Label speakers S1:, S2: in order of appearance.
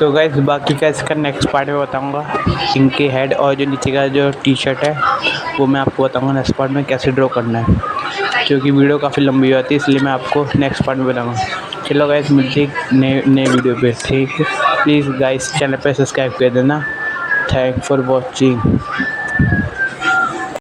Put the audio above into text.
S1: तो गाइस बाकी का इसका नेक्स्ट पार्ट में बताऊंगा। इनके हेड और जो नीचे का जो टी शर्ट है वो मैं आपको बताऊंगा नेक्स्ट पार्ट में कैसे ड्रॉ करना है, क्योंकि वीडियो काफ़ी लंबी हो जाती है, इसलिए मैं आपको नेक्स्ट पार्ट में बताऊंगा। चलो गाइस मिलते हैं नए वीडियो पे, ठीक है। प्लीज़ गाइस चैनल पे सब्सक्राइब कर देना। Thank for watching.